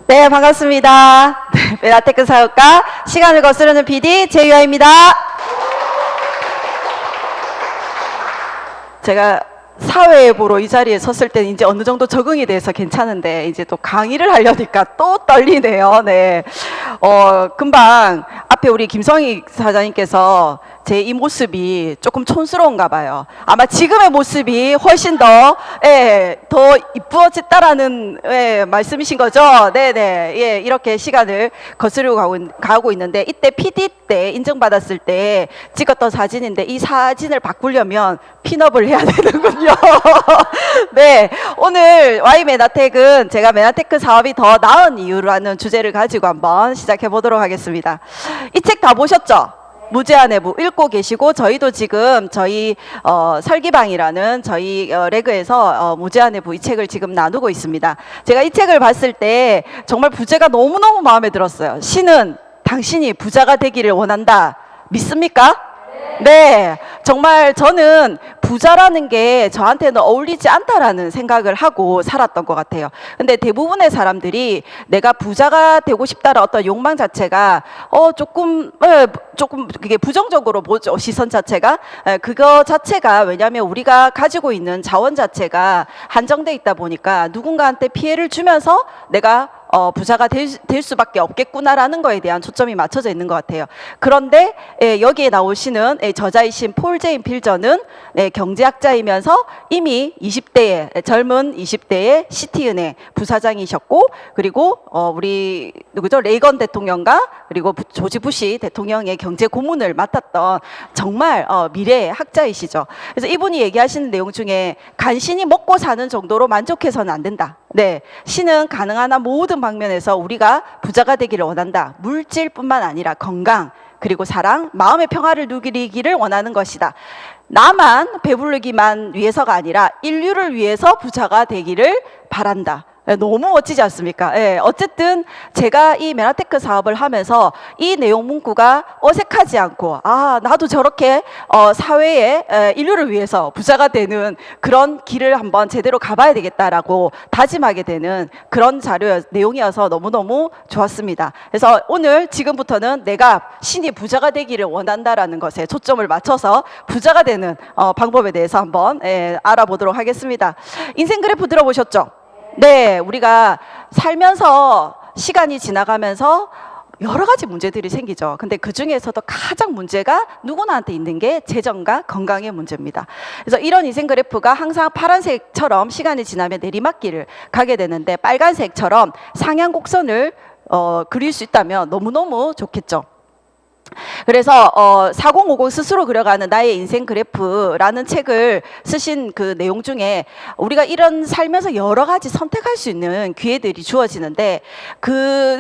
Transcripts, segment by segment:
네, 반갑습니다. 네, 메나테크 사업가 시간을 거스르는 PD 제유아입니다. 제가 사회 보러 이 자리에 섰을 때는 이제 어느 정도 적응이 돼서 괜찮은데 이제 또 강의를 하려니까 또 떨리네요. 네. 금방 앞에 우리 김성희 사장님께서 제 이 모습이 조금 촌스러운가 봐요. 아마 지금의 모습이 훨씬 더 이쁘어졌다라는 말씀이신 거죠? 네네. 예, 이렇게 시간을 거스르고 가고 있는데 이때 PD 때 인정받았을 때 찍었던 사진인데 이 사진을 바꾸려면 핀업을 해야 되는군요. 네. 오늘 Y메나텍은 제가 메나테크 사업이 더 나은 이유라는 주제를 가지고 한번 시작해 보도록 하겠습니다. 이 책 다 보셨죠? 무제한 내부 읽고 계시고 저희도 지금 저희 설기방이라는 저희 레그에서 무제한 내부 이 책을 지금 나누고 있습니다. 제가 이 책을 봤을 때 정말 부제가 너무너무 마음에 들었어요. 신은 당신이 부자가 되기를 원한다. 믿습니까? 네, 정말 저는 부자라는 게 저한테는 어울리지 않다라는 생각을 하고 살았던 것 같아요. 근데 대부분의 사람들이 내가 부자가 되고 싶다는 어떤 욕망 자체가 조금 그게 부정적으로 보죠. 시선 자체가. 그거 자체가 왜냐하면 우리가 가지고 있는 자원 자체가 한정돼 있다 보니까 누군가한테 피해를 주면서 내가 부자가 될 수밖에 없겠구나라는 거에 대한 초점이 맞춰져 있는 것 같아요. 그런데 여기에 나오시는 저자이신 폴 제인 필저는 경제학자이면서 이미 20대에 젊은 20대의 시티은행 부사장이셨고 그리고 우리 누구죠? 레이건 대통령과 그리고 조지 부시 대통령의 경제 고문을 맡았던 정말 미래의 학자이시죠. 그래서 이분이 얘기하시는 내용 중에 간신히 먹고 사는 정도로 만족해서는 안 된다. 네, 신은 가능한 한 모든 방면에서 우리가 부자가 되기를 원한다. 물질뿐만 아니라 건강, 그리고 사랑, 마음의 평화를 누리기를 원하는 것이다. 나만 배부르기만 위해서가 아니라 인류를 위해서 부자가 되기를 바란다. 너무 멋지지 않습니까? 어쨌든 제가 이 메나테크 사업을 하면서 이 내용 문구가 어색하지 않고 나도 저렇게 사회에 인류를 위해서 부자가 되는 그런 길을 한번 제대로 가봐야 되겠다라고 다짐하게 되는 그런 내용이어서 너무너무 좋았습니다. 그래서 오늘 지금부터는 내가 신이 부자가 되기를 원한다라는 것에 초점을 맞춰서 부자가 되는 방법에 대해서 한번 알아보도록 하겠습니다. 인생 그래프 들어보셨죠? 네, 우리가 살면서 시간이 지나가면서 여러 가지 문제들이 생기죠. 근데 그 중에서도 가장 문제가 누구나한테 있는 게 재정과 건강의 문제입니다. 그래서 이런 인생 그래프가 항상 파란색처럼 시간이 지나면 내리막길을 가게 되는데 빨간색처럼 상향 곡선을 그릴 수 있다면 너무너무 좋겠죠. 그래서 4050 스스로 그려가는 나의 인생 그래프라는 책을 쓰신 그 내용 중에 우리가 이런 살면서 여러 가지 선택할 수 있는 기회들이 주어지는데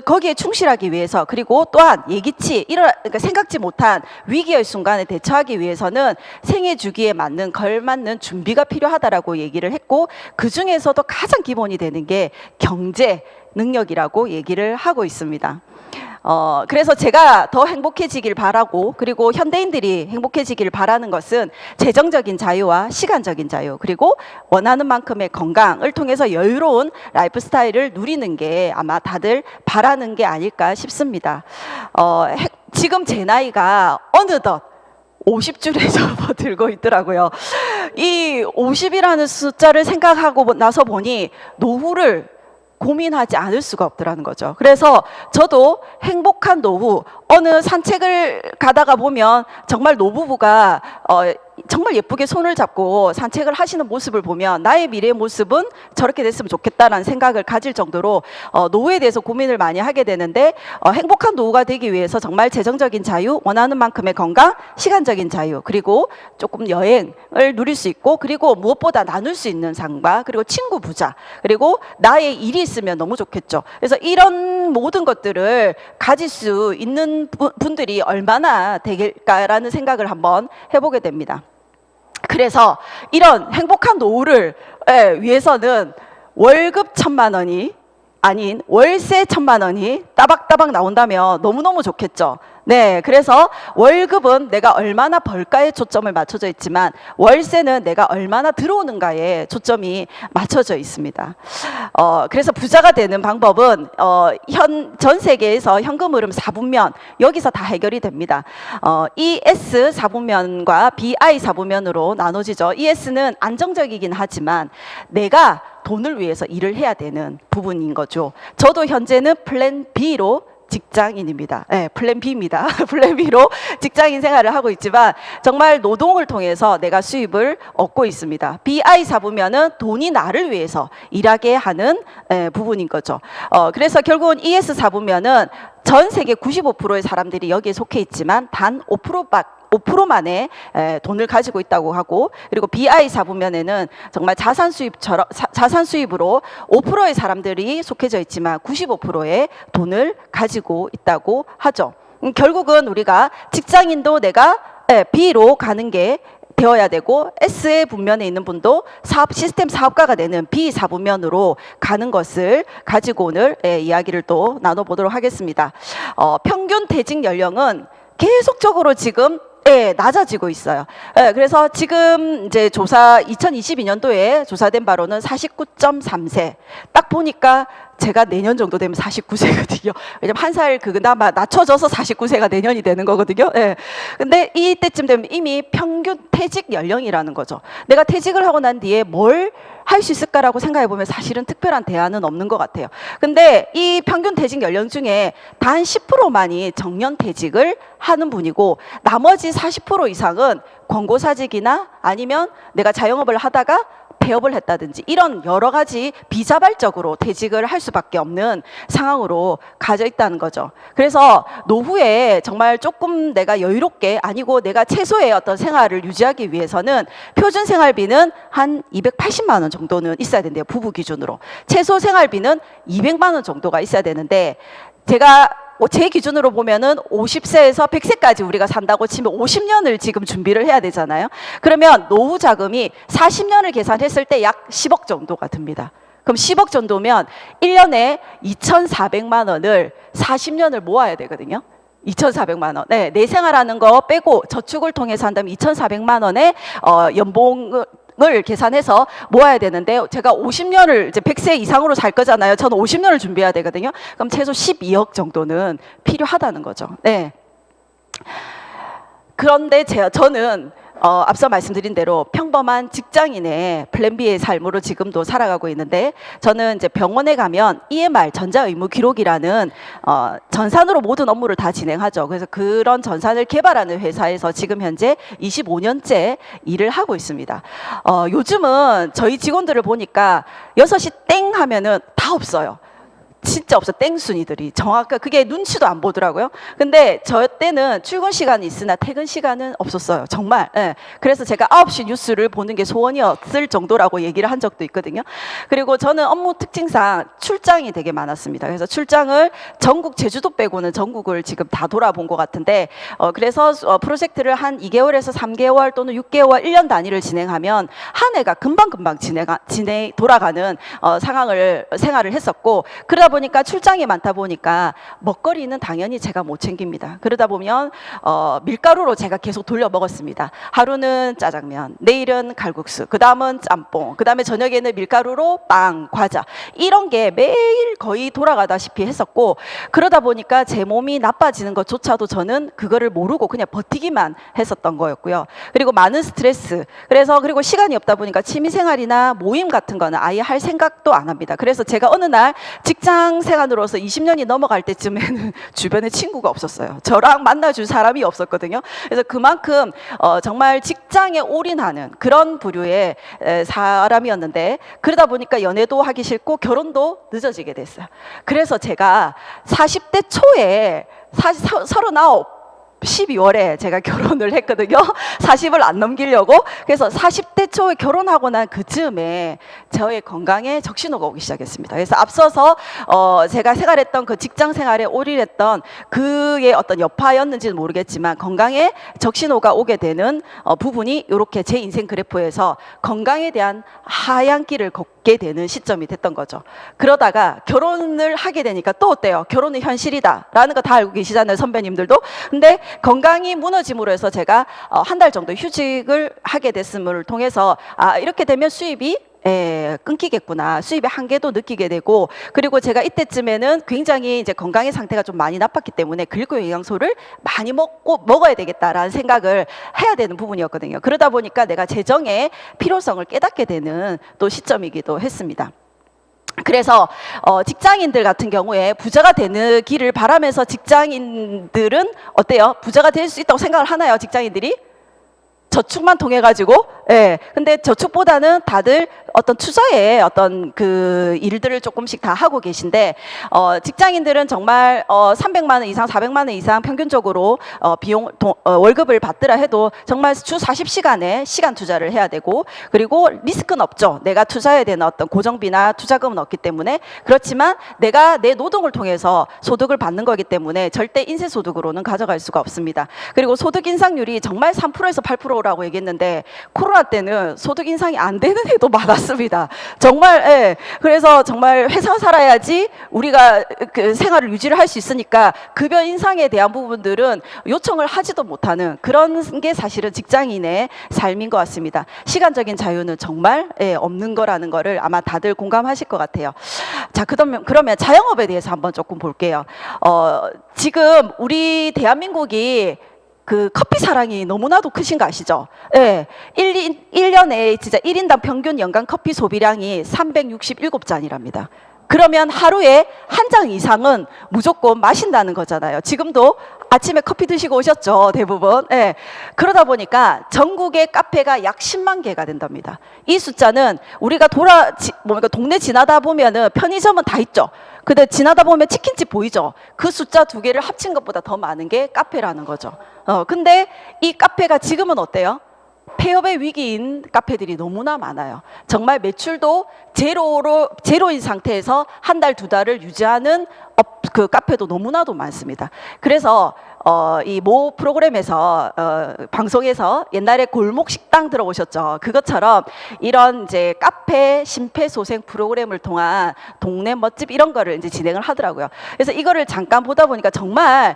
거기에 충실하기 위해서 그리고 또한 그러니까 생각지 못한 위기의 순간에 대처하기 위해서는 생애 주기에 걸맞는 준비가 필요하다라고 얘기를 했고 그 중에서도 가장 기본이 되는 게 경제 능력이라고 얘기를 하고 있습니다. 그래서 제가 더 행복해지길 바라고 그리고 현대인들이 행복해지길 바라는 것은 재정적인 자유와 시간적인 자유 그리고 원하는 만큼의 건강을 통해서 여유로운 라이프 스타일을 누리는 게 아마 다들 바라는 게 아닐까 싶습니다. 지금 제 나이가 어느덧 50줄에 접어들고 있더라고요. 이 50이라는 숫자를 생각하고 나서 보니 노후를 고민하지 않을 수가 없더라는 거죠. 그래서 저도 행복한 노후 어느 산책을 가다가 보면 정말 노부부가 정말 예쁘게 손을 잡고 산책을 하시는 모습을 보면 나의 미래의 모습은 저렇게 됐으면 좋겠다라는 생각을 가질 정도로 노후에 대해서 고민을 많이 하게 되는데 행복한 노후가 되기 위해서 정말 재정적인 자유, 원하는 만큼의 건강, 시간적인 자유 그리고 조금 여행을 누릴 수 있고 그리고 무엇보다 나눌 수 있는 삶과 그리고 친구 부자 그리고 나의 일이 있으면 너무 좋겠죠. 그래서 이런 모든 것들을 가질 수 있는 분들이 얼마나 될까라는 생각을 한번 해보게 됩니다. 그래서 이런 행복한 노후를 위해서는 월급 1,000만 원이 아닌 월세 1,000만 원이 따박따박 나온다면 너무너무 좋겠죠. 네, 그래서 월급은 내가 얼마나 벌까에 초점을 맞춰져 있지만 월세는 내가 얼마나 들어오는가에 초점이 맞춰져 있습니다. 그래서 부자가 되는 방법은 전 세계에서 현금 흐름 4분면 여기서 다 해결이 됩니다. ES 4분면과 BI 4분면으로 나눠지죠. ES는 안정적이긴 하지만 내가 돈을 위해서 일을 해야 되는 부분인 거죠. 저도 현재는 플랜 B로 직장인입니다. 네, 플랜 B입니다. 플랜 B로 직장인 생활을 하고 있지만 정말 노동을 통해서 내가 수입을 얻고 있습니다. BI 4분면은 돈이 나를 위해서 일하게 하는 부분인 거죠. 그래서 결국은 ES 4분면은 전 세계 95%의 사람들이 여기에 속해 있지만 단 5%만의 돈을 가지고 있다고 하고, 그리고 BI 4분면에는 정말 자산 수입으로 5%의 사람들이 속해져 있지만 95%의 돈을 가지고 있다고 하죠. 결국은 우리가 직장인도 내가 B로 가는 게 되어야 되고, S의 분면에 있는 분도 시스템 사업가가 되는 B 4분면으로 가는 것을 가지고 오늘 이야기를 또 나눠보도록 하겠습니다. 평균 퇴직 연령은 계속적으로 지금 낮아지고 있어요. 그래서 지금 이제 2022년도에 조사된 바로는 49.3세. 딱 보니까 제가 내년 정도 되면 49세거든요. 왜냐면 한 살 그나마 낮춰져서 49세가 내년이 되는 거거든요. 근데 이때쯤 되면 이미 평균 퇴직 연령이라는 거죠. 내가 퇴직을 하고 난 뒤에 뭘 할 수 있을까라고 생각해 보면 사실은 특별한 대안은 없는 것 같아요. 근데 이 평균 퇴직 연령 중에 단 10%만이 정년 퇴직을 하는 분이고, 나머지 40% 이상은 권고사직이나 아니면 내가 자영업을 하다가 폐업을 했다든지 이런 여러 가지 비자발적으로 퇴직을 할 수밖에 없는 상황으로 가져 있다는 거죠. 그래서 노후에 정말 조금 내가 여유롭게, 아니고 내가 최소의 어떤 생활을 유지하기 위해서는 표준 생활비는 한 280만 원 정도는 있어야 된대요. 부부 기준으로. 최소 생활비는 200만 원 정도가 있어야 되는데, 제가 제 기준으로 보면은 50세에서 100세까지 우리가 산다고 치면 50년을 지금 준비를 해야 되잖아요. 그러면 노후 자금이 40년을 계산했을 때 약 10억 정도가 듭니다. 그럼 10억 정도면 1년에 2,400만 원을 40년을 모아야 되거든요. 2,400만 원. 네, 내 생활하는 거 빼고 저축을 통해서 한다면 2,400만 원의 연봉을 계산해서 모아야 되는데, 제가 50년을 이제 100세 이상으로 살 거잖아요. 저는 50년을 준비해야 되거든요. 그럼 최소 12억 정도는 필요하다는 거죠. 네. 그런데 저는 앞서 말씀드린 대로 평범한 직장인의 플랜 B의 삶으로 지금도 살아가고 있는데, 저는 이제 병원에 가면 EMR 전자의무기록이라는 전산으로 모든 업무를 다 진행하죠. 그래서 그런 전산을 개발하는 회사에서 지금 현재 25년째 일을 하고 있습니다. 요즘은 저희 직원들을 보니까 6시 땡 하면은 다 없어요. 진짜 없어. 땡순이들이 정확하게 그게 눈치도 안 보더라고요. 근데 저 때는 출근 시간이 있으나 퇴근 시간은 없었어요. 정말. 그래서 제가 9시 뉴스를 보는 게 소원이었을 정도라고 얘기를 한 적도 있거든요. 그리고 저는 업무 특징상 출장이 되게 많았습니다. 그래서 출장을 전국, 제주도 빼고는 전국을 지금 다 돌아본 것 같은데, 그래서 프로젝트를 한 2개월에서 3개월 또는 6개월, 1년 단위를 진행하면 한 해가 금방금방 돌아가는 생활을 했었고, 그러다 보니까 출장이 많다 보니까 먹거리는 당연히 제가 못 챙깁니다. 그러다 보면 밀가루로 제가 계속 돌려 먹었습니다. 하루는 짜장면, 내일은 칼국수, 그 다음은 짬뽕, 그 다음에 저녁에는 밀가루로 빵, 과자, 이런 게 매일 거의 돌아가다시피 했었고, 그러다 보니까 제 몸이 나빠지는 것조차도 저는 그거를 모르고 그냥 버티기만 했었던 거였고요. 그리고 많은 스트레스, 그리고 시간이 없다 보니까 취미생활이나 모임 같은 거는 아예 할 생각도 안 합니다. 그래서 제가 어느 날 직장 생활으로서 20년이 넘어갈 때쯤에는 주변에 친구가 없었어요. 저랑 만나줄 사람이 없었거든요. 그래서 그만큼 정말 직장에 올인하는 그런 부류의 사람이었는데, 그러다 보니까 연애도 하기 싫고 결혼도 늦어지게 됐어요. 그래서 제가 40대 초에 39 12월에 제가 결혼을 했거든요. 40을 안 넘기려고. 그래서 40대 초에 결혼하고 난 그즈음에 저의 건강에 적신호가 오기 시작했습니다. 그래서 앞서서 제가 생활했던 그 직장 생활에 올인했던 그의 어떤 여파였는지는 모르겠지만 건강에 적신호가 오게 되는 부분이 이렇게 제 인생 그래프에서 건강에 대한 하얀 길을 걷고 게 되는 시점이 됐던 거죠. 그러다가 결혼을 하게 되니까 또 어때요? 결혼은 현실이다라는 거 다 알고 계시잖아요, 선배님들도. 근데 건강이 무너짐으로 해서 제가 한 달 정도 휴직을 하게 됐음을 통해서 이렇게 되면 수입이 끊기겠구나. 수입의 한계도 느끼게 되고, 그리고 제가 이때쯤에는 굉장히 이제 건강의 상태가 좀 많이 나빴기 때문에 근육과 영양소를 많이 먹어야 되겠다라는 생각을 해야 되는 부분이었거든요. 그러다 보니까 내가 재정의 필요성을 깨닫게 되는 또 시점이기도 했습니다. 그래서 직장인들 같은 경우에 부자가 되는 길을 바라면서 직장인들은 어때요? 부자가 될 수 있다고 생각을 하나요? 직장인들이? 저축만 통해 가지고, 근데 저축보다는 다들 어떤 투자에 어떤 그 일들을 조금씩 다 하고 계신데, 직장인들은 정말 300만 원 이상, 400만 원 이상 평균적으로 월급을 받더라 해도 정말 주 40시간에 시간 투자를 해야 되고, 그리고 리스크는 없죠. 내가 투자해야 되는 어떤 고정비나 투자금은 없기 때문에. 그렇지만 내가 내 노동을 통해서 소득을 받는 거기 때문에 절대 인세 소득으로는 가져갈 수가 없습니다. 그리고 소득 인상률이 정말 3%에서 8%라고 얘기했는데, 코로나 때는 소득 인상이 안 되는 해도 많았습니다. 정말, 그래서 정말 회사 살아야지 우리가 그 생활을 유지를 할 수 있으니까 급여 인상에 대한 부분들은 요청을 하지도 못하는 그런 게 사실은 직장인의 삶인 것 같습니다. 시간적인 자유는 정말 없는 거라는 거를 아마 다들 공감하실 것 같아요. 자, 그러면 자영업에 대해서 한번 조금 볼게요. 지금 우리 대한민국이 그 커피 사랑이 너무나도 크신 거 아시죠? 1년에 진짜 1인당 평균 연간 커피 소비량이 367잔이랍니다. 그러면 하루에 한 잔 이상은 무조건 마신다는 거잖아요. 지금도 아침에 커피 드시고 오셨죠, 대부분. 그러다 보니까 전국의 카페가 약 10만 개가 된답니다. 이 숫자는 우리가 동네 지나다 보면은 편의점은 다 있죠. 근데 지나다 보면 치킨집 보이죠? 그 숫자 두 개를 합친 것보다 더 많은 게 카페라는 거죠. 근데 이 카페가 지금은 어때요? 폐업의 위기인 카페들이 너무나 많아요. 정말 매출도 제로인 상태에서 한 달, 두 달을 유지하는 그 카페도 너무나도 많습니다. 그래서 이 모 프로그램에서 방송에서 옛날에 골목 식당 들어보셨죠? 그것처럼 이런 이제 카페 심폐소생 프로그램을 통한 동네 멋집 이런 거를 이제 진행을 하더라고요. 그래서 이거를 잠깐 보다 보니까 정말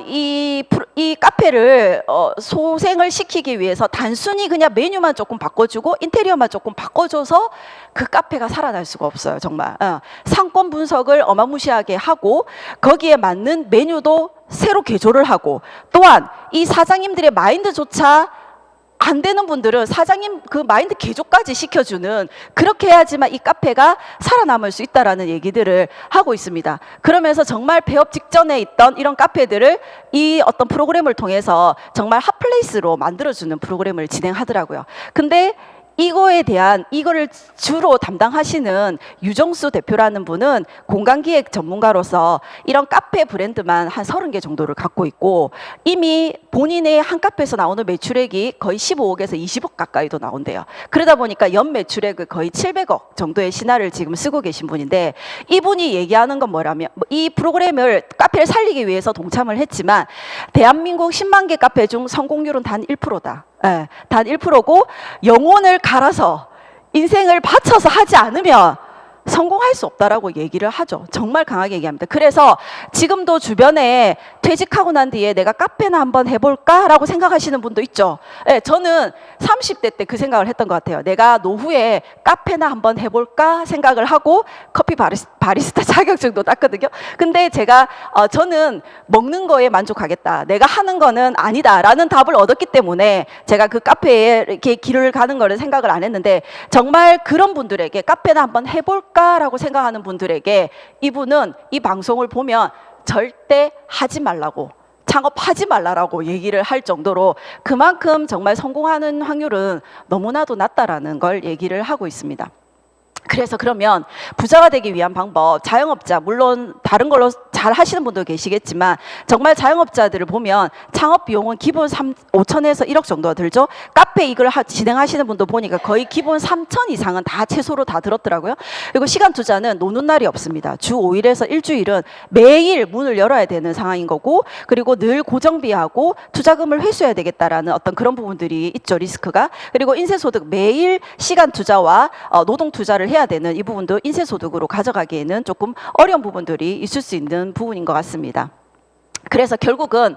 이 카페를 소생을 시키기 위해서 단순히 그냥 메뉴만 조금 바꿔주고 인테리어만 조금 바꿔줘서 그 카페가 살아날 수가 없어요. 정말 상권 분석을 어마무시하게 하고 거기에 맞는 메뉴도 새로 개조를 하고, 또한 이 사장님들의 마인드조차 안 되는 분들은 사장님 그 마인드 개조까지 시켜주는, 그렇게 해야지만 이 카페가 살아남을 수 있다라는 얘기들을 하고 있습니다. 그러면서 정말 폐업 직전에 있던 이런 카페들을 이 어떤 프로그램을 통해서 정말 핫플레이스로 만들어주는 프로그램을 진행하더라고요. 근데 이거를 주로 담당하시는 유정수 대표라는 분은 공간기획 전문가로서 이런 카페 브랜드만 한 30개 정도를 갖고 있고, 이미 본인의 한 카페에서 나오는 매출액이 거의 15억에서 20억 가까이도 나온대요. 그러다 보니까 연 매출액을 거의 700억 정도의 신화를 지금 쓰고 계신 분인데, 이분이 얘기하는 건 뭐라면, 이 프로그램을 카페를 살리기 위해서 동참을 했지만 대한민국 10만 개 카페 중 성공률은 단 1%다. 단 1%고 영혼을 갈아서 인생을 바쳐서 하지 않으면 성공할 수 없다라고 얘기를 하죠. 정말 강하게 얘기합니다. 그래서 지금도 주변에 퇴직하고 난 뒤에 내가 카페나 한번 해볼까라고 생각하시는 분도 있죠. 저는 30대 때 그 생각을 했던 것 같아요. 내가 노후에 카페나 한번 해볼까 생각을 하고 커피 바리스타 자격증도 땄거든요. 근데 저는 먹는 거에 만족하겠다, 내가 하는 거는 아니다라는 답을 얻었기 때문에 제가 그 카페에 이렇게 길을 가는 거를 생각을 안 했는데, 정말 그런 분들에게 카페나 한번 해볼까라고 생각하는 분들에게 이분은 이 방송을 보면 절대 하지 말라고, 창업하지 말라라고 얘기를 할 정도로 그만큼 정말 성공하는 확률은 너무나도 낮다라는 걸 얘기를 하고 있습니다. 그래서 그러면 부자가 되기 위한 방법, 자영업자, 물론 다른 걸로 잘 하시는 분도 계시겠지만 정말 자영업자들을 보면 창업 비용은 기본 5천에서 1억 정도가 들죠. 카페 이걸 진행하시는 분도 보니까 거의 기본 3천 이상은 다 최소로 다 들었더라고요. 그리고 시간 투자는 노는 날이 없습니다. 주 5일에서 일주일은 매일 문을 열어야 되는 상황인 거고, 그리고 늘 고정비하고 투자금을 회수해야 되겠다라는 어떤 그런 부분들이 있죠, 리스크가. 그리고 인쇄소득 매일 시간 투자와 노동 투자를 해야 되는 이 부분도 인쇄소득으로 가져가기에는 조금 어려운 부분들이 있을 수 있는 부분인 것 같습니다. 그래서 결국은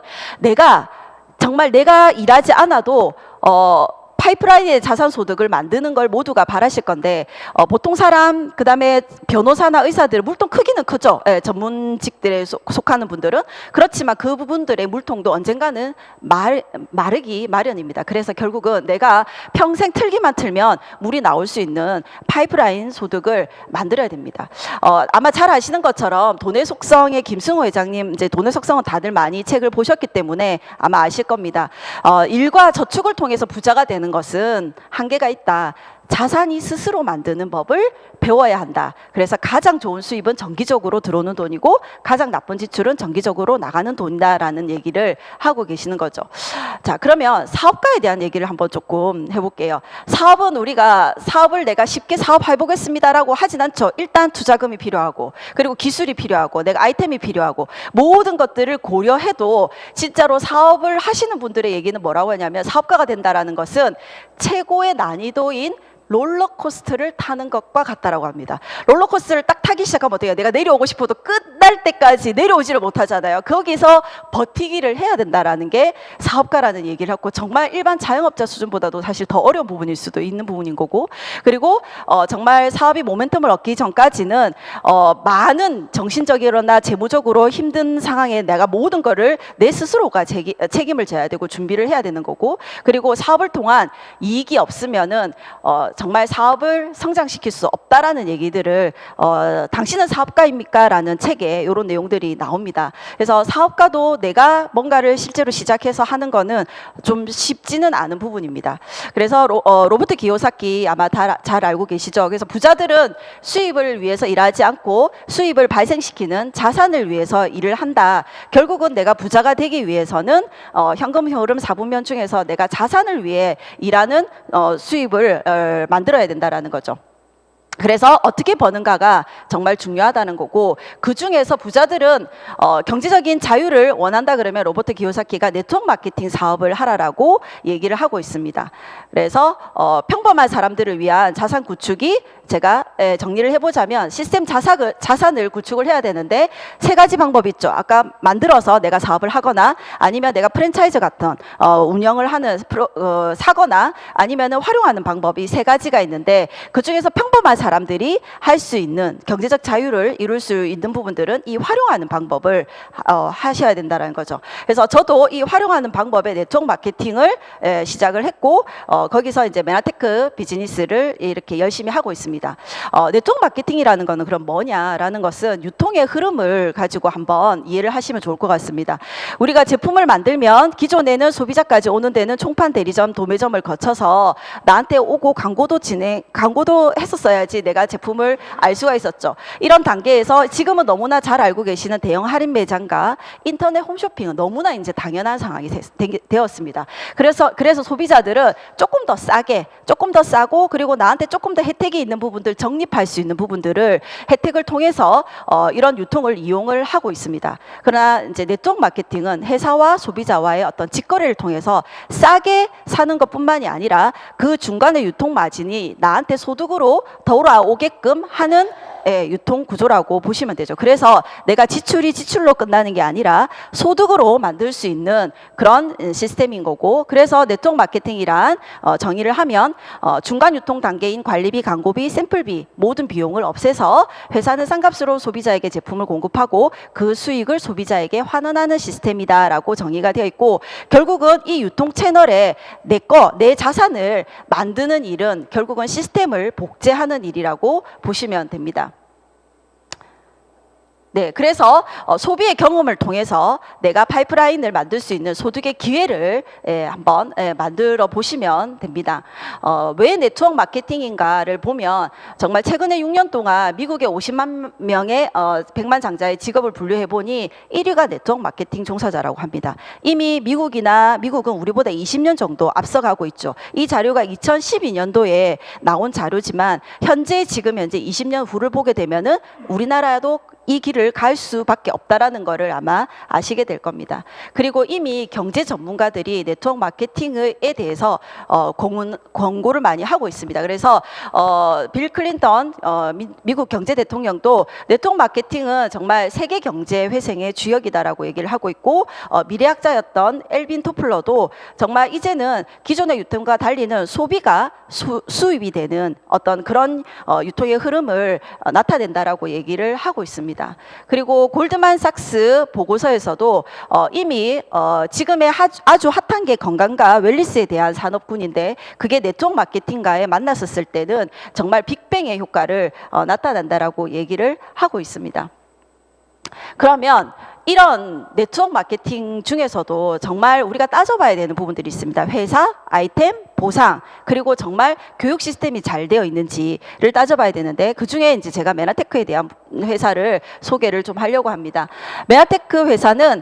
정말 내가 일하지 않아도 파이프라인의 자산 소득을 만드는 걸 모두가 바라실 건데, 보통 사람, 그다음에 변호사나 의사들 물통 크기는 크죠. 예, 전문직들에 속하는 분들은. 그렇지만 그 부분들의 물통도 언젠가는 마르기 마련입니다. 그래서 결국은 내가 평생 틀기만 틀면 물이 나올 수 있는 파이프라인 소득을 만들어야 됩니다. 아마 잘 아시는 것처럼 돈의 속성의 김승호 회장님, 이제 돈의 속성은 다들 많이 책을 보셨기 때문에 아마 아실 겁니다. 일과 저축을 통해서 부자가 되는 것은 한계가 있다. 자산이 스스로 만드는 법을 배워야 한다. 그래서 가장 좋은 수입은 정기적으로 들어오는 돈이고 가장 나쁜 지출은 정기적으로 나가는 돈이다라는 얘기를 하고 계시는 거죠. 자, 그러면 사업가에 대한 얘기를 한번 조금 해볼게요. 사업은 우리가 사업을 내가 쉽게 사업해보겠습니다라고 하진 않죠. 일단 투자금이 필요하고, 그리고 기술이 필요하고, 내가 아이템이 필요하고, 모든 것들을 고려해도 진짜로 사업을 하시는 분들의 얘기는 뭐라고 하냐면, 사업가가 된다라는 것은 최고의 난이도인 롤러코스터를 타는 것과 같다라고 합니다. 롤러코스터를 딱 타기 시작하면 어떻게 해요? 내가 내려오고 싶어도 끝날 때까지 내려오지를 못하잖아요. 거기서 버티기를 해야 된다라는 게 사업가라는 얘기를 하고, 정말 일반 자영업자 수준보다도 사실 더 어려운 부분일 수도 있는 부분인 거고, 그리고 정말 사업이 모멘텀을 얻기 전까지는 많은 정신적이거나 재무적으로 힘든 상황에 내가 모든 거를 내 스스로가 책임을 져야 되고 준비를 해야 되는 거고, 그리고 사업을 통한 이익이 없으면은 정말 사업을 성장시킬 수 없다라는 얘기들을 당신은 사업가입니까? 라는 책에 이런 내용들이 나옵니다. 그래서 사업가도 내가 뭔가를 실제로 시작해서 하는 거는 좀 쉽지는 않은 부분입니다. 그래서 로버트 기요사키 아마 잘 알고 계시죠? 그래서 부자들은 수입을 위해서 일하지 않고 수입을 발생시키는 자산을 위해서 일을 한다. 결국은 내가 부자가 되기 위해서는 현금 흐름 4분면 중에서 내가 자산을 위해 일하는 수입을 만들어야 된다라는 거죠. 그래서 어떻게 버는가가 정말 중요하다는 거고, 그 중에서 부자들은 경제적인 자유를 원한다 그러면 로버트 기요사키가 네트워크 마케팅 사업을 하라라고 얘기를 하고 있습니다. 그래서 평범한 사람들을 위한 자산 구축이, 제가 정리를 해보자면 시스템 자산을 구축을 해야 되는데 세 가지 방법이 있죠. 아까 만들어서 내가 사업을 하거나, 아니면 내가 프랜차이즈 같은 운영을 하는 사거나, 아니면은 활용하는 방법이 세 가지가 있는데, 그 중에서 평범한 사람들이 할 수 있는 경제적 자유를 이룰 수 있는 부분들은 이 활용하는 방법을 하셔야 된다는 거죠. 그래서 저도 이 활용하는 방법의 네트워크 마케팅을 시작을 했고, 거기서 이제 메나테크 비즈니스를 이렇게 열심히 하고 있습니다. 네트워크 마케팅이라는 거는 그럼 뭐냐라는 것은 유통의 흐름을 가지고 한번 이해를 하시면 좋을 것 같습니다. 우리가 제품을 만들면 기존에는 소비자까지 오는 데는 총판, 대리점, 도매점을 거쳐서 나한테 오고 광고도 했었어야지 내가 제품을 알 수가 있었죠. 이런 단계에서 지금은 너무나 잘 알고 계시는 대형 할인 매장과 인터넷 홈쇼핑은 너무나 이제 당연한 상황이 되었습니다. 그래서 소비자들은 조금 더 싸게, 조금 더 싸고, 그리고 나한테 조금 더 혜택이 있는 부분들, 적립할 수 있는 부분들을 혜택을 통해서 이런 유통을 이용을 하고 있습니다. 그러나 이제 네트워크 마케팅은 회사와 소비자와의 어떤 직거래를 통해서 싸게 사는 것뿐만이 아니라 그 중간의 유통 마진이 나한테 소득으로 돌아오게끔 하는 유통 구조라고 보시면 되죠. 그래서 내가 지출이 지출로 끝나는 게 아니라 소득으로 만들 수 있는 그런 시스템인 거고, 그래서 네트워크 마케팅이란 정의를 하면 중간 유통 단계인 관리비, 광고비, 샘플비 모든 비용을 없애서 회사는 싼값으로 소비자에게 제품을 공급하고 그 수익을 소비자에게 환원하는 시스템이다라고 정의가 되어 있고, 결국은 이 유통 채널에 내 자산을 만드는 일은 결국은 시스템을 복제하는 일이라고 보시면 됩니다. 네, 그래서 소비의 경험을 통해서 내가 파이프라인을 만들 수 있는 소득의 기회를 한번 만들어 보시면 됩니다. 왜 네트워크 마케팅인가를 보면 정말 최근에 6년 동안 미국의 50만 명의 100만 장자의 직업을 분류해 보니 1위가 네트워크 마케팅 종사자라고 합니다. 이미 미국은 우리보다 20년 정도 앞서가고 있죠. 이 자료가 2012년도에 나온 자료지만 지금 현재 20년 후를 보게 되면은 우리나라도 이 길을 갈 수밖에 없다라는 거를 아마 아시게 될 겁니다. 그리고 이미 경제 전문가들이 네트워크 마케팅에 대해서 권고를 많이 하고 있습니다. 그래서 빌 클린턴 미국 경제 대통령도 네트워크 마케팅은 정말 세계 경제 회생의 주역이다라고 얘기를 하고 있고 미래학자였던 엘빈 토플러도 정말 이제는 기존의 유통과 달리는 소비가 수입이 되는 어떤 그런 유통의 흐름을 나타낸다라고 얘기를 하고 있습니다. 그리고 골드만삭스 보고서에서도 이미 지금의 아주 핫한 게 건강과 웰니스에 대한 산업군인데 그게 네트워크 마케팅과에 만났었을 때는 정말 빅뱅의 효과를 나타난다라고 얘기를 하고 있습니다. 그러면 이런 네트워크 마케팅 중에서도 정말 우리가 따져봐야 되는 부분들이 있습니다. 회사, 아이템, 보상, 그리고 정말 교육 시스템이 잘 되어 있는지를 따져봐야 되는데 그 중에 이제 제가 메나테크에 대한 회사를 소개를 좀 하려고 합니다. 메나테크 회사는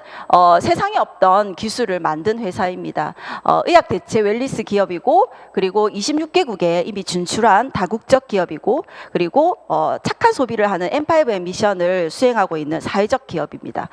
세상에 없던 기술을 만든 회사입니다. 의학 대체 웰니스 기업이고 그리고 26개국에 이미 진출한 다국적 기업이고 그리고 착한 소비를 하는 M5M 미션을 수행하고 있는 사회적 기업입니다.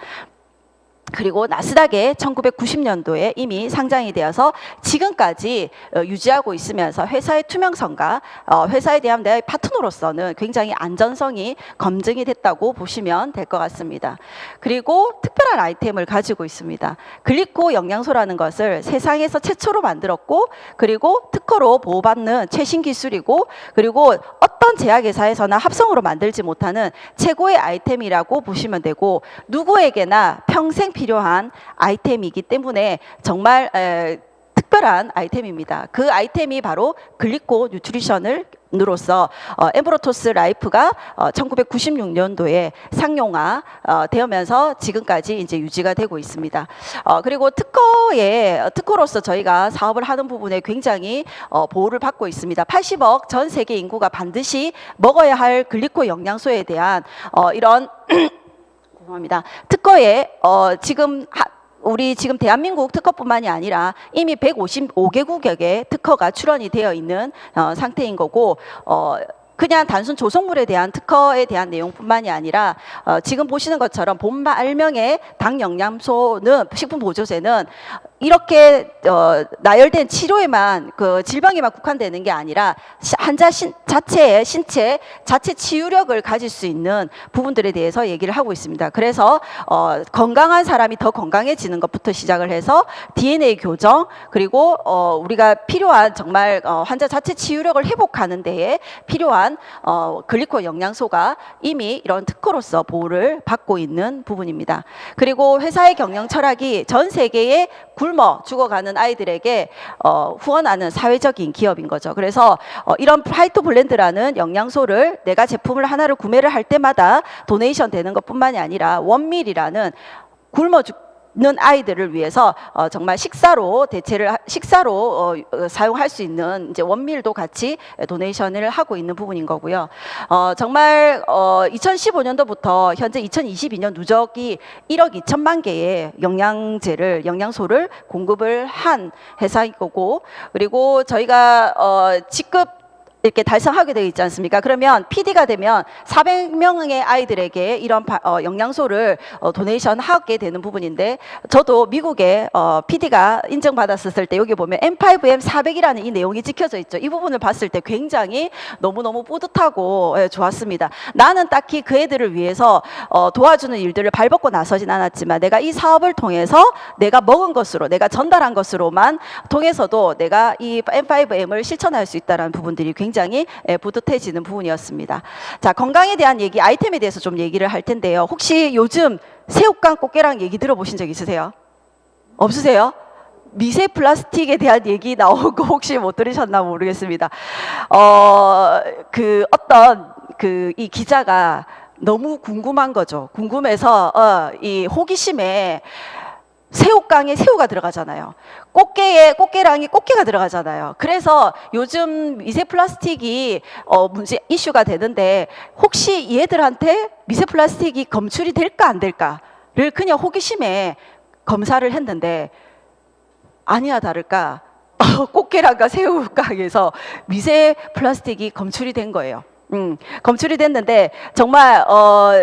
그리고 나스닥에 1990년도에 이미 상장이 되어서 지금까지 유지하고 있으면서 회사의 투명성과 회사에 대한 내 파트너로서는 굉장히 안전성이 검증이 됐다고 보시면 될 것 같습니다. 그리고 특별한 아이템을 가지고 있습니다. 글리코 영양소라는 것을 세상에서 최초로 만들었고 그리고 특허로 보호받는 최신 기술이고 그리고 어떤 제약회사에서나 합성으로 만들지 못하는 최고의 아이템이라고 보시면 되고 누구에게나 평생 필요한 아이템이기 때문에 정말 특별한 아이템입니다. 그 아이템이 바로 글리코 뉴트리션으로서 엠브로토스 라이프가 1996년도에 상용화 되면서 지금까지 이제 유지가 되고 있습니다. 그리고 특허로서 저희가 사업을 하는 부분에 굉장히 보호를 받고 있습니다. 80억 전 세계 인구가 반드시 먹어야 할 글리코 영양소에 대한 이런 죄송합니다. 특허에 우리 지금 대한민국 특허뿐만이 아니라 이미 155개국의 특허가 출원이 되어 있는 상태인 거고 그냥 단순 조성물에 대한 특허에 대한 내용뿐만이 아니라 지금 보시는 것처럼 본말명의 당 영양소는 식품보조제는 이렇게 나열된 치료에만 그 질병에만 국한되는 게 아니라 환자 자체의 신체 자체 치유력을 가질 수 있는 부분들에 대해서 얘기를 하고 있습니다. 그래서 건강한 사람이 더 건강해지는 것부터 시작을 해서 DNA 교정 그리고 우리가 필요한 정말 환자 자체 치유력을 회복하는 데에 필요한 글리코 영양소가 이미 이런 특허로서 보호를 받고 있는 부분입니다. 그리고 회사의 경영 철학이 전 세계의 굶어 죽어가는 아이들에게 후원하는 사회적인 기업인 거죠. 그래서 이런 파이토 블렌드라는 영양소를 내가 제품을 하나를 구매를 할 때마다 도네이션 되는 것뿐만이 아니라 원밀이라는 굶어 죽는 아이들을 위해서 정말 식사로 사용할 수 있는 이제 원밀도 같이 도네이션을 하고 있는 부분인 거고요. 정말 2015년도부터 현재 2022년 누적이 1억 2천만 개의 영양소를 공급을 한 회사인 거고 그리고 저희가 직급 이렇게 달성하게 되어 있지 않습니까? 그러면 PD가 되면 400명의 아이들에게 이런 영양소를 도네이션 하게 되는 부분인데 저도 미국에 PD가 인정받았을 때 여기 보면 M5M 400이라는 이 내용이 찍혀져 있죠. 이 부분을 봤을 때 굉장히 너무너무 뿌듯하고 좋았습니다. 나는 딱히 그 애들을 위해서 도와주는 일들을 발벗고 나서진 않았지만 내가 이 사업을 통해서 내가 먹은 것으로 내가 전달한 것으로만 통해서도 내가 이 M5M을 실천할 수 있다는 부분들이 굉장히 뿌듯해지는 부분이었습니다. 자, 건강에 대한 얘기, 아이템에 대해서 좀 얘기를 할 텐데요. 혹시 요즘 새우깡 꽃게랑 얘기 들어보신 적 있으세요? 없으세요? 미세 플라스틱에 대한 얘기 나오고 혹시 못 들으셨나 모르겠습니다. 이 기자가 너무 궁금한 거죠. 궁금해서 이 호기심에 새우깡에 새우가 들어가잖아요. 꽃게에 꽃게랑이 꽃게가 들어가잖아요. 그래서 요즘 미세 플라스틱이 문제 이슈가 되는데 혹시 얘들한테 미세 플라스틱이 검출이 될까 안 될까를 그냥 호기심에 검사를 했는데 아니야 다를까 꽃게랑과 새우깡에서 미세 플라스틱이 검출이 된 거예요. 검출이 됐는데 정말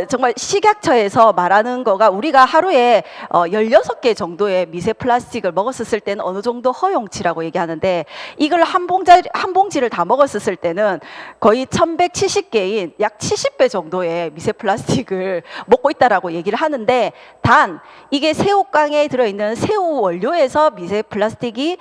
정말 식약처에서 말하는 거가 우리가 하루에 16개 정도의 미세 플라스틱을 먹었을 때는 어느 정도 허용치라고 얘기하는데 이걸 한 봉지를 다 먹었을 때는 거의 1170개인 약 70배 정도의 미세 플라스틱을 먹고 있다라고 얘기를 하는데 단 이게 새우깡에 들어있는 새우 원료에서 미세 플라스틱이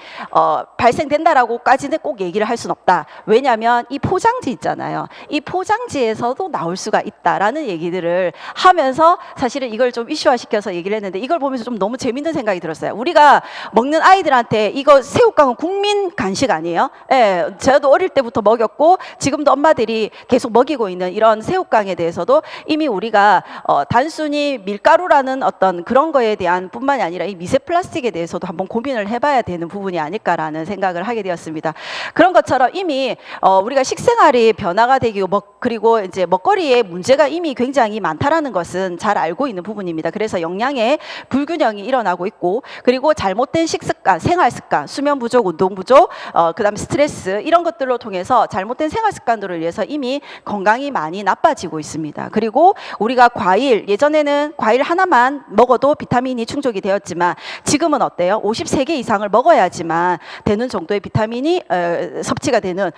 발생된다라고까지는 꼭 얘기를 할 수는 없다. 왜냐하면 이 포장지 있잖아요. 이 포장지에서도 나올 수가 있다라는 얘기들을 하면서 사실은 이걸 좀 이슈화시켜서 얘기를 했는데 이걸 보면서 좀 너무 재밌는 생각이 들었어요. 우리가 먹는 아이들한테 이거 새우깡은 국민 간식 아니에요? 예, 저도 어릴 때부터 먹였고 지금도 엄마들이 계속 먹이고 있는 이런 새우깡에 대해서도 이미 우리가 단순히 밀가루라는 어떤 그런 거에 대한 뿐만이 아니라 이 미세 플라스틱에 대해서도 한번 고민을 해봐야 되는 부분이 아닐까라는 생각을 하게 되었습니다. 그런 것처럼 이미 우리가 식생활이 변화가 되고 그리고 이제 먹거리에 문제가 이미 굉장히 많다라는 것은 잘 알고 있는 부분입니다. 그래서 영양의 불균형이 일어나고 있고 그리고 잘못된 식습관, 생활습관, 수면 부족, 운동 부족, 그다음에 스트레스 이런 것들로 통해서 잘못된 생활 습관들을 위해서 이미 건강이 많이 나빠지고 있습니다. 그리고 우리가 과일 예전에는 과일 하나만 먹어도 비타민이 충족이 되었지만 지금은 어때요? 53개 이상을 먹어야지만 되는 정도의 비타민이 섭취가 되는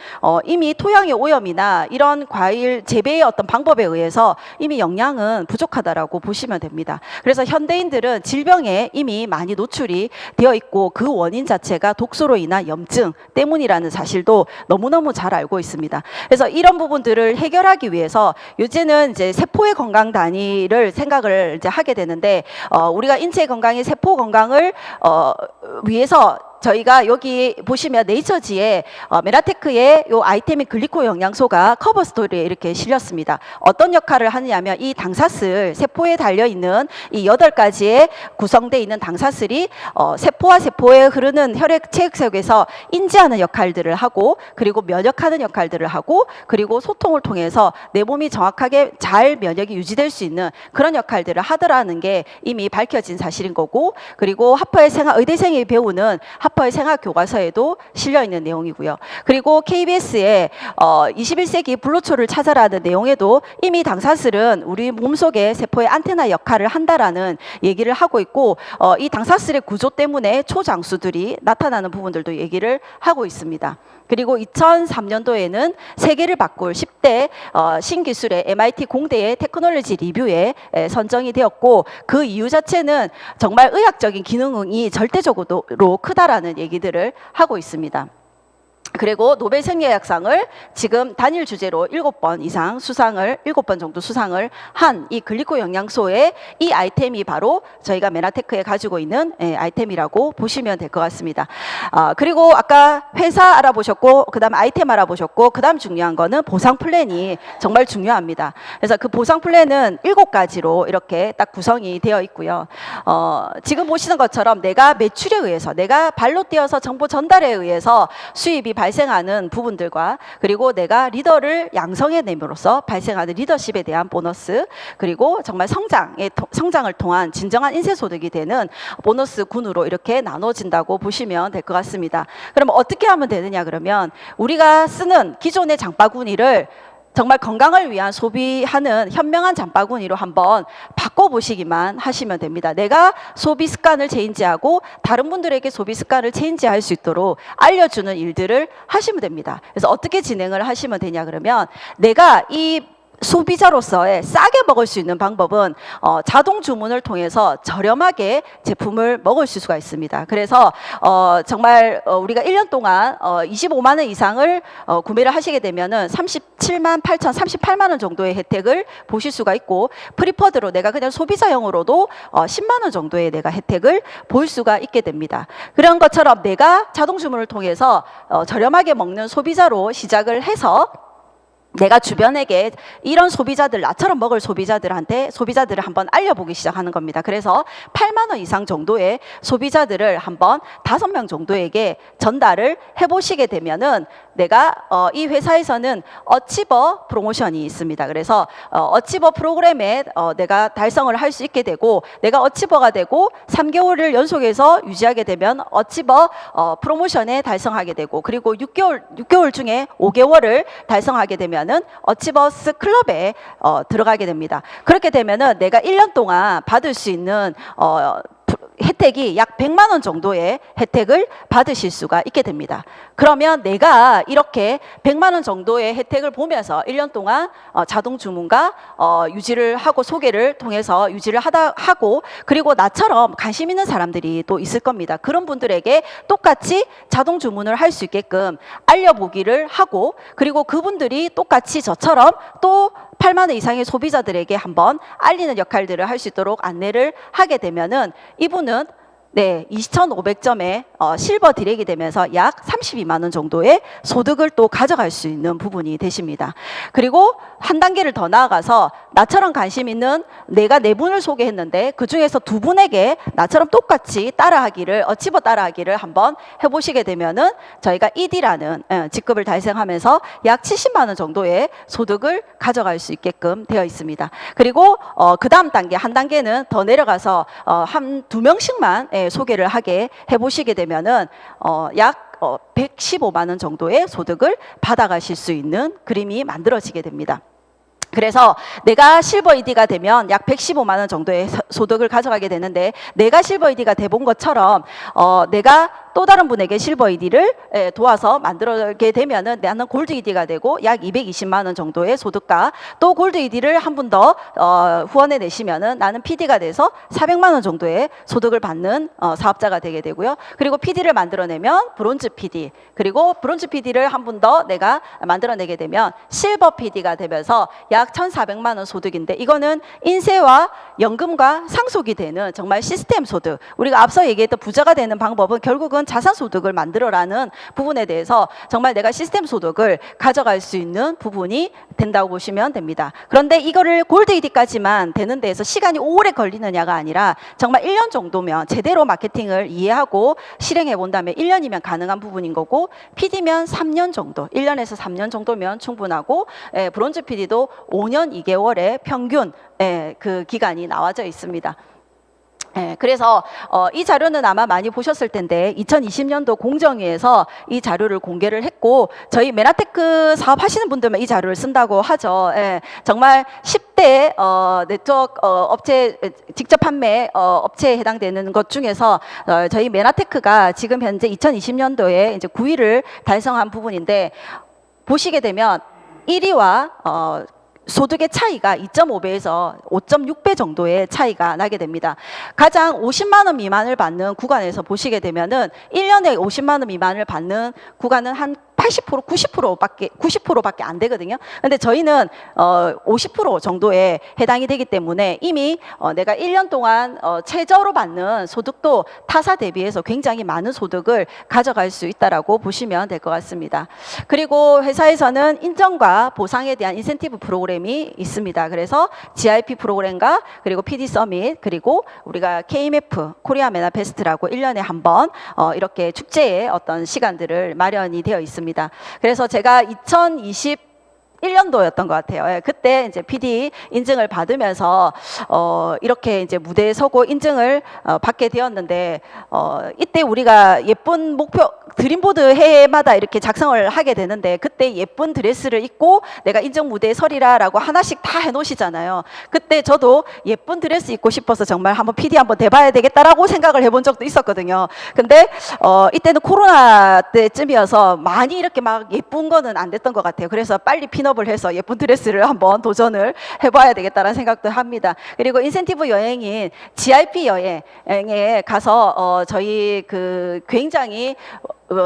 이미 토양의 오염이나 이런 과일 재배의 어떤 방법에 의해서 이미 영양은 부족하다라고 보시면 됩니다. 그래서 현대인들은 질병에 이미 많이 노출이 되어 있고 그 원인 자체가 독소로 인한 염증 때문이라는 사실도 너무너무 잘 알고 있습니다. 그래서 이런 부분들을 해결하기 위해서 요새는 이제 세포의 건강 단위를 생각을 이제 하게 되는데 우리가 인체 건강의 세포 건강을 위해서 저희가 여기 보시면 네이처지에 메라테크의 요 아이템인 글리코 영양소가 커버 스토리에 이렇게 실렸습니다. 어떤 역할을 하느냐면 이 당사슬 세포에 달려 있는 이 8가지의 구성되어 있는 당사슬이 세포와 세포에 흐르는 혈액 체액석에서 인지하는 역할들을 하고 그리고 면역하는 역할들을 하고 그리고 소통을 통해서 내 몸이 정확하게 잘 면역이 유지될 수 있는 그런 역할들을 하더라는 게 이미 밝혀진 사실인 거고 그리고 하퍼의 의대생이 배우는 하퍼의 생학 교과서에도 실려 있는 내용이고요. 그리고 KBS의 21세기 불로초를 찾아라는 내용에도 이미 당사슬은 우리 몸속의 세포의 안테나 역할을 한다라는 얘기를 하고 있고 이 당사슬의 구조 때문에 초장수들이 나타나는 부분들도 얘기를 하고 있습니다. 그리고 2003년도에는 세계를 바꿀 10대 신기술의 MIT 공대의 테크놀로지 리뷰에 선정이 되었고 그 이유 자체는 정말 의학적인 기능이 절대적으로 크다라는 얘기들을 하고 있습니다. 그리고 노벨 생리학상을 지금 단일 주제로 7번 이상 수상을 7번 정도 수상을 한 이 글리코 영양소의 이 아이템이 바로 저희가 메나테크에 가지고 있는 아이템이라고 보시면 될 것 같습니다. 그리고 아까 회사 알아보셨고 그다음 아이템 알아보셨고 그다음 중요한 거는 보상 플랜이 정말 중요합니다. 그래서 그 보상 플랜은 7가지로 이렇게 딱 구성이 되어 있고요. 지금 보시는 것처럼 내가 매출에 의해서 내가 발로 뛰어서 정보 전달에 의해서 수입이 발생하는 부분들과 그리고 내가 리더를 양성해냄으로써 발생하는 리더십에 대한 보너스 그리고 정말 성장을 통한 진정한 인쇄소득이 되는 보너스 군으로 이렇게 나눠진다고 보시면 될 것 같습니다. 그럼 어떻게 하면 되느냐 그러면 우리가 쓰는 기존의 장바구니를 정말 건강을 위한 소비하는 현명한 장바구니로 한번 바꿔보시기만 하시면 됩니다. 내가 소비 습관을 체인지하고 다른 분들에게 소비 습관을 체인지할 수 있도록 알려주는 일들을 하시면 됩니다. 그래서 어떻게 진행을 하시면 되냐 그러면 내가 이 소비자로서의 싸게 먹을 수 있는 방법은 자동 주문을 통해서 저렴하게 제품을 먹을 수가 있습니다. 그래서 정말 우리가 1년 동안 25만 원 이상을 구매를 하시게 되면은 37만 8천, 38만 원 정도의 혜택을 보실 수가 있고 프리퍼드로 내가 그냥 소비자용으로도 10만 원 정도의 내가 혜택을 볼 수가 있게 됩니다. 그런 것처럼 내가 자동 주문을 통해서 저렴하게 먹는 소비자로 시작을 해서 내가 주변에게 이런 소비자들, 나처럼 먹을 소비자들을 한번 알려보기 시작하는 겁니다. 그래서 8만 원 이상 정도의 소비자들을 한번 5명 정도에게 전달을 해보시게 되면은 내가 이 회사에서는 어치버 프로모션이 있습니다. 그래서 어치버 프로그램에 내가 달성을 할 수 있게 되고, 내가 어치버가 되고 3개월을 연속해서 유지하게 되면 어치버 프로모션에 달성하게 되고, 그리고 6개월 중에 5개월을 달성하게 되면은 어치버스 클럽에 들어가게 됩니다. 그렇게 되면은 내가 1년 동안 받을 수 있는 혜택이 약 100만 원 정도의 혜택을 받으실 수가 있게 됩니다. 그러면 내가 이렇게 100만 원 정도의 혜택을 보면서 1년 동안 자동 주문과 유지를 하고 소개를 통해서 유지를 하고, 그리고 나처럼 관심 있는 사람들이 또 있을 겁니다. 그런 분들에게 똑같이 자동 주문을 할 수 있게끔 알려보기를 하고, 그리고 그분들이 똑같이 저처럼 또 8만 원 이상의 소비자들에게 한번 알리는 역할들을 할 수 있도록 안내를 하게 되면은 이분은 2,500점의 실버 디렉이 되면서 약 32만 원 정도의 소득을 또 가져갈 수 있는 부분이 되십니다. 그리고 한 단계를 더 나아가서 나처럼 관심 있는 내가 4분을 소개했는데 그 중에서 2분에게 나처럼 똑같이 어치버 따라하기를 한번 해보시게 되면은 저희가 ED라는 직급을 달성하면서 약 70만 원 정도의 소득을 가져갈 수 있게끔 되어 있습니다. 그리고 그 다음 단계, 한 단계는 더 내려가서 한 2명씩만 소개를 하게 해보시게 되면은 약 115만 원 정도의 소득을 받아가실 수 있는 그림이 만들어지게 됩니다. 그래서 내가 실버 ED가 되면 약 115만 원 정도의 소득을 가져가게 되는데, 내가 실버 ED가 돼본 것처럼 내가 또 다른 분에게 실버 ED를 도와서 만들게 되면은 나는 골드 ED가 되고 약 220만 원 정도의 소득과, 또 골드 ED를 한 분 더 후원해 내시면은 나는 PD가 돼서 400만 원 정도의 소득을 받는 사업자가 되게 되고요. 그리고 PD를 만들어내면 브론즈 PD, 그리고 브론즈 PD를 한 분 더 내가 만들어내게 되면 실버 PD가 되면서 약 1,400만 원 소득인데, 이거는 인세와 연금과 상속이 되는 정말 시스템 소득, 우리가 앞서 얘기했던 부자가 되는 방법은 결국은 자산 소득을 만들어라는 부분에 대해서 정말 내가 시스템 소득을 가져갈 수 있는 부분이 된다고 보시면 됩니다. 그런데 이거를 골드 ED까지만 되는 데에서 시간이 오래 걸리느냐가 아니라 정말 1년 정도면 제대로 마케팅을 이해하고 실행해 본다면 1년이면 가능한 부분인 거고, PD면 3년 정도, 1년에서 3년 정도면 충분하고, 브론즈 PD도 5년 2개월의 평균 그 기간이 나와져 있습니다. 그래서 이 자료는 아마 많이 보셨을 텐데 2020년도 공정위에서 이 자료를 공개를 했고, 저희 메나테크 사업하시는 분들만 이 자료를 쓴다고 하죠. 정말 10대 네트워크 업체 직접 판매 업체에 해당되는 것 중에서 저희 메나테크가 지금 현재 2020년도에 이제 9위를 달성한 부분인데, 보시게 되면 1위와 소득의 차이가 2.5배에서 5.6배 정도의 차이가 나게 됩니다. 가장 50만 원 미만을 받는 구간에서 보시게 되면은 1년에 50만 원 미만을 받는 구간은 한 80%, 90%밖에 안 되거든요. 근데 저희는 50% 정도에 해당이 되기 때문에 이미 내가 1년 동안 최저로 받는 소득도 타사 대비해서 굉장히 많은 소득을 가져갈 수 있다라고 보시면 될 것 같습니다. 그리고 회사에서는 인정과 보상에 대한 인센티브 프로그램이 있습니다. 그래서 GIP 프로그램과 그리고 PD 서밋, 그리고 우리가 KMF 코리아 메나페스트라고 1년에 한 번 이렇게 축제의 어떤 시간들을 마련이 되어 있습니다. 그래서 제가 2021년도였던 것 같아요. 그때 이제 PD 인증을 받으면서 이렇게 이제 무대에 서고 인증을 받게 되었는데, 이때 우리가 예쁜 목표 드림보드 해마다 이렇게 작성을 하게 되는데, 그때 예쁜 드레스를 입고 내가 인증 무대에 서리라라고 하나씩 다 해놓으시잖아요. 그때 저도 예쁜 드레스 입고 싶어서 정말 한번 PD 한번 돼봐야 되겠다라고 생각을 해본 적도 있었거든요. 근데 이때는 코로나 때쯤이어서 많이 이렇게 막 예쁜 거는 안 됐던 것 같아요. 그래서 빨리 핀업을 해서 예쁜 드레스를 한번 도전을 해봐야 되겠다는 생각도 합니다. 그리고 인센티브 여행인 GIP 여행에 가서 저희 그 굉장히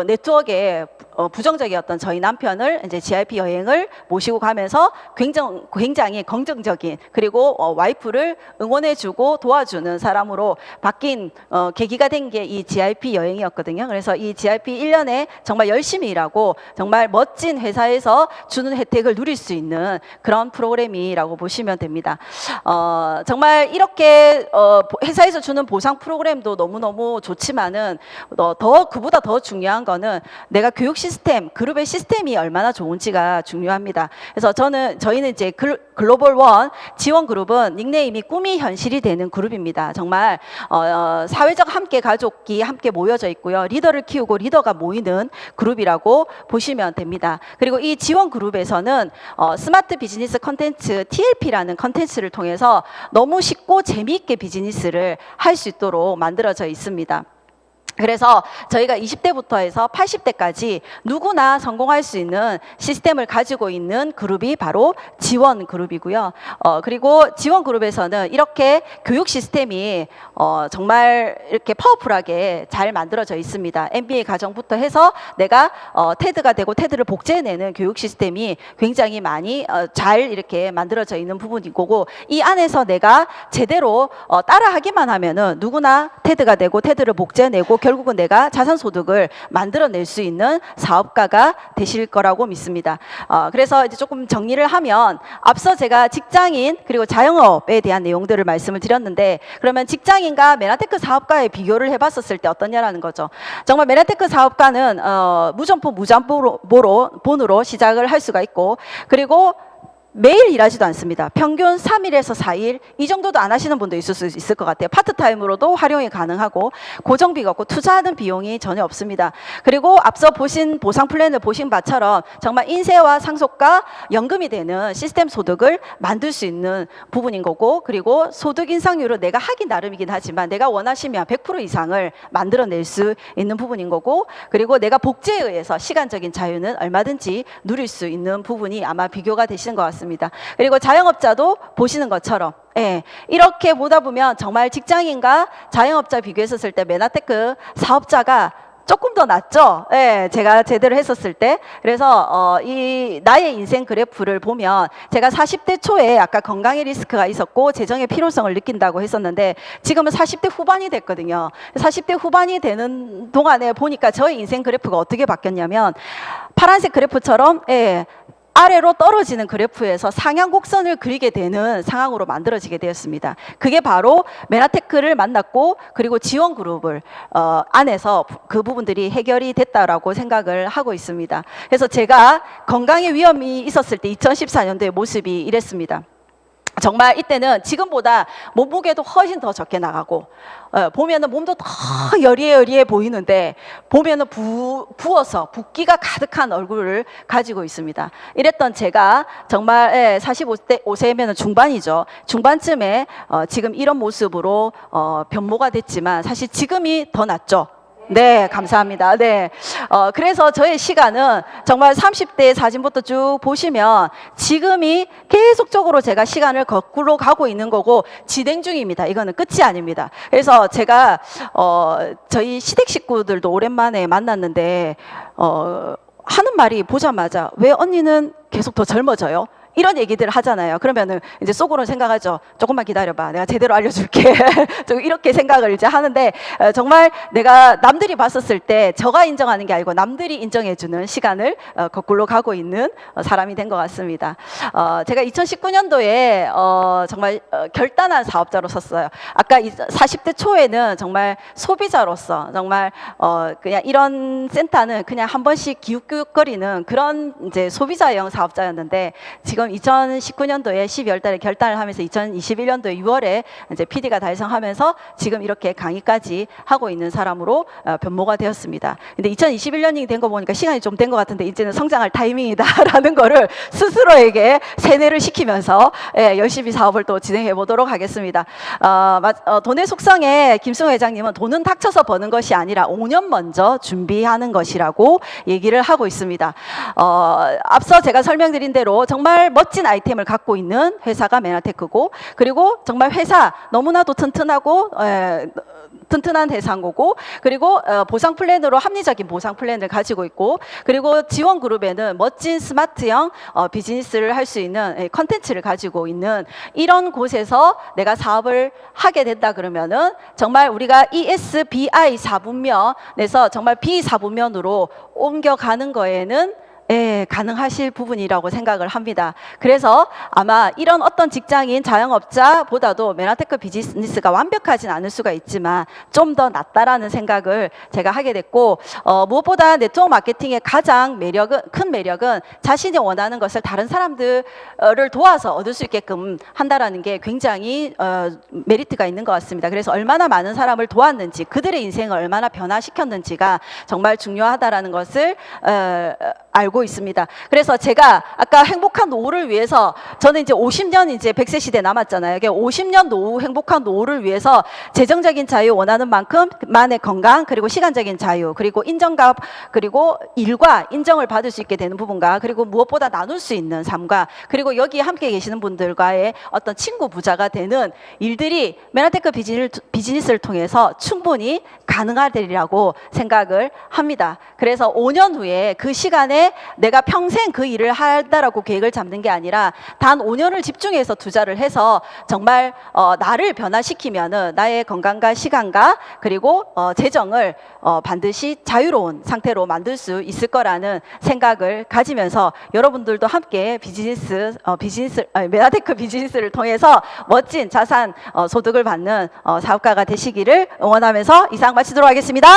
네트워크에 부정적이었던 저희 남편을 이제 GIP 여행을 모시고 가면서 굉장히 긍정적인, 그리고 와이프를 응원해주고 도와주는 사람으로 바뀐 계기가 된 게 이 GIP 여행이었거든요. 그래서 이 GIP 1년에 정말 열심히 일하고 정말 멋진 회사에서 주는 혜택을 누릴 수 있는 그런 프로그램이라고 보시면 됩니다. 정말 이렇게 회사에서 주는 보상 프로그램도 너무너무 좋지만은 그보다 더 중요한 거는 내가 교육 시스템, 그룹의 시스템이 얼마나 좋은지가 중요합니다. 그래서 저희는 이제 글로벌 원 지원 그룹은 닉네임이 꿈이 현실이 되는 그룹입니다. 정말 사회적 함께 가족이 함께 모여져 있고요. 리더를 키우고 리더가 모이는 그룹이라고 보시면 됩니다. 그리고 이 지원 그룹에서는 스마트 비즈니스 컨텐츠 TLP라는 컨텐츠를 통해서 너무 쉽고 재미있게 비즈니스를 할 수 있도록 만들어져 있습니다. 그래서 저희가 20대부터 해서 80대까지 누구나 성공할 수 있는 시스템을 가지고 있는 그룹이 바로 지원 그룹이고요. 그리고 지원 그룹에서는 이렇게 교육 시스템이 정말 이렇게 파워풀하게 잘 만들어져 있습니다. MBA 과정부터 해서 내가 테드가 되고 테드를 복제해내는 교육 시스템이 굉장히 많이 잘 이렇게 만들어져 있는 부분이고, 이 안에서 내가 제대로 따라하기만 하면은 누구나 테드가 되고 테드를 복제해내고 결국은 내가 자산소득을 만들어낼 수 있는 사업가가 되실 거라고 믿습니다. 그래서 이제 조금 정리를 하면, 앞서 제가 직장인 그리고 자영업에 대한 내용들을 말씀을 드렸는데, 그러면 직장인과 메나테크 사업가의 비교를 해봤었을 때 어떠냐라는 거죠. 정말 메나테크 사업가는 무점포 무잔본으로 시작을 할 수가 있고, 그리고 매일 일하지도 않습니다. 평균 3일에서 4일 이 정도도 안 하시는 분도 있을 수 있을 것 같아요. 파트타임으로도 활용이 가능하고 고정비가 없고 투자하는 비용이 전혀 없습니다. 그리고 앞서 보신 보상 플랜을 보신 바처럼 정말 인세와 상속과 연금이 되는 시스템 소득을 만들 수 있는 부분인 거고, 그리고 소득 인상률은 내가 하기 나름이긴 하지만 내가 원하시면 100% 이상을 만들어낼 수 있는 부분인 거고, 그리고 내가 복제에 의해서 시간적인 자유는 얼마든지 누릴 수 있는 부분이 아마 비교가 되시는 것 같습니다. 그리고 자영업자도 보시는 것처럼 이렇게 보다 보면 정말 직장인과 자영업자 비교했었을 때 메나테크 사업자가 조금 더 낫죠. 제가 제대로 했었을 때. 그래서 이 나의 인생 그래프를 보면, 제가 40대 초에 아까 건강의 리스크가 있었고 재정의 필요성을 느낀다고 했었는데, 지금은 40대 후반이 됐거든요. 40대 후반이 되는 동안에 보니까 저의 인생 그래프가 어떻게 바뀌었냐면, 파란색 그래프처럼 아래로 떨어지는 그래프에서 상향 곡선을 그리게 되는 상황으로 만들어지게 되었습니다. 그게 바로 메나테크를 만났고, 그리고 지원 그룹을 안에서 그 부분들이 해결이 됐다라고 생각을 하고 있습니다. 그래서 제가 건강에 위험이 있었을 때 2014년도의 모습이 이랬습니다. 정말 이때는 지금보다 몸무게도 훨씬 더 적게 나가고, 보면은 몸도 더 여리여리해 보이는데, 보면은 부어서 붓기가 가득한 얼굴을 가지고 있습니다. 이랬던 제가 정말 45세면은 중반이죠. 중반쯤에 지금 이런 모습으로 변모가 됐지만 사실 지금이 더 낫죠. 네, 감사합니다. 네. 그래서 저의 시간은 정말 30대 사진부터 쭉 보시면 지금이 계속적으로 제가 시간을 거꾸로 가고 있는 거고 진행 중입니다. 이거는 끝이 아닙니다. 그래서 제가 저희 시댁 식구들도 오랜만에 만났는데 하는 말이 보자마자, 왜 언니는 계속 더 젊어져요? 이런 얘기들을 하잖아요. 그러면은 이제 속으로는 생각하죠. 조금만 기다려봐. 내가 제대로 알려줄게. 이렇게 생각을 이제 하는데, 정말 내가 남들이 봤었을 때 저가 인정하는 게 아니고 남들이 인정해주는 시간을 거꾸로 가고 있는 사람이 된 것 같습니다. 제가 2019년도에 정말 결단한 사업자로 섰어요. 아까 40대 초에는 정말 소비자로서 정말 그냥 이런 센터는 그냥 한 번씩 기웃기웃거리는 그런 이제 소비자형 사업자였는데, 지금 2019년도에 12월 달에 결단을 하면서 2021년도 6월에 이제 PD가 달성하면서 지금 이렇게 강의까지 하고 있는 사람으로 변모가 되었습니다. 근데 2021년이 된 거 보니까 시간이 좀 된 것 같은데, 이제는 성장할 타이밍이다라는 거를 스스로에게 세뇌를 시키면서 열심히 사업을 또 진행해 보도록 하겠습니다. 돈의 속성에 김승호 회장님은 돈은 닥쳐서 버는 것이 아니라 5년 먼저 준비하는 것이라고 얘기를 하고 있습니다. 앞서 제가 설명드린 대로 정말 멋진 아이템을 갖고 있는 회사가 메나테크고, 그리고 정말 회사 너무나도 튼튼하고 튼튼한 대상고고, 그리고 보상 플랜으로 합리적인 보상 플랜을 가지고 있고, 그리고 지원 그룹에는 멋진 스마트형 비즈니스를 할 수 있는 컨텐츠를 가지고 있는 이런 곳에서 내가 사업을 하게 된다 그러면은 정말 우리가 ESBI 4분면에서 정말 B4분면으로 옮겨가는 거에는 가능하실 부분이라고 생각을 합니다. 그래서 아마 이런 어떤 직장인 자영업자보다도 메나테크 비즈니스가 완벽하진 않을 수가 있지만 좀 더 낫다라는 생각을 제가 하게 됐고, 무엇보다 네트워크 마케팅의 가장 큰 매력은 자신이 원하는 것을 다른 사람들을 도와서 얻을 수 있게끔 한다라는 게 굉장히 메리트가 있는 것 같습니다. 그래서 얼마나 많은 사람을 도왔는지, 그들의 인생을 얼마나 변화시켰는지가 정말 중요하다라는 것을 알고 있습니다. 그래서 제가 아까 행복한 노후를 위해서, 저는 이제 50년 이제 100세 시대 남았잖아요. 50년 노후, 행복한 노후를 위해서 재정적인 자유, 원하는 만큼만의 건강, 그리고 시간적인 자유, 그리고 인정과, 그리고 일과 인정을 받을 수 있게 되는 부분과, 그리고 무엇보다 나눌 수 있는 삶과, 그리고 여기 함께 계시는 분들과의 어떤 친구 부자가 되는 일들이 메나테크 비즈니스를 통해서 충분히 가능하리라고 생각을 합니다. 그래서 5년 후에 그 시간에 내가 평생 그 일을 한다라고 계획을 잡는 게 아니라 단 5년을 집중해서 투자를 해서 정말 나를 변화시키면은 나의 건강과 시간과 그리고 재정을 반드시 자유로운 상태로 만들 수 있을 거라는 생각을 가지면서 여러분들도 함께 메나테크 비즈니스를 통해서 멋진 자산 소득을 받는 사업가가 되시기를 응원하면서 이상 마치도록 하겠습니다.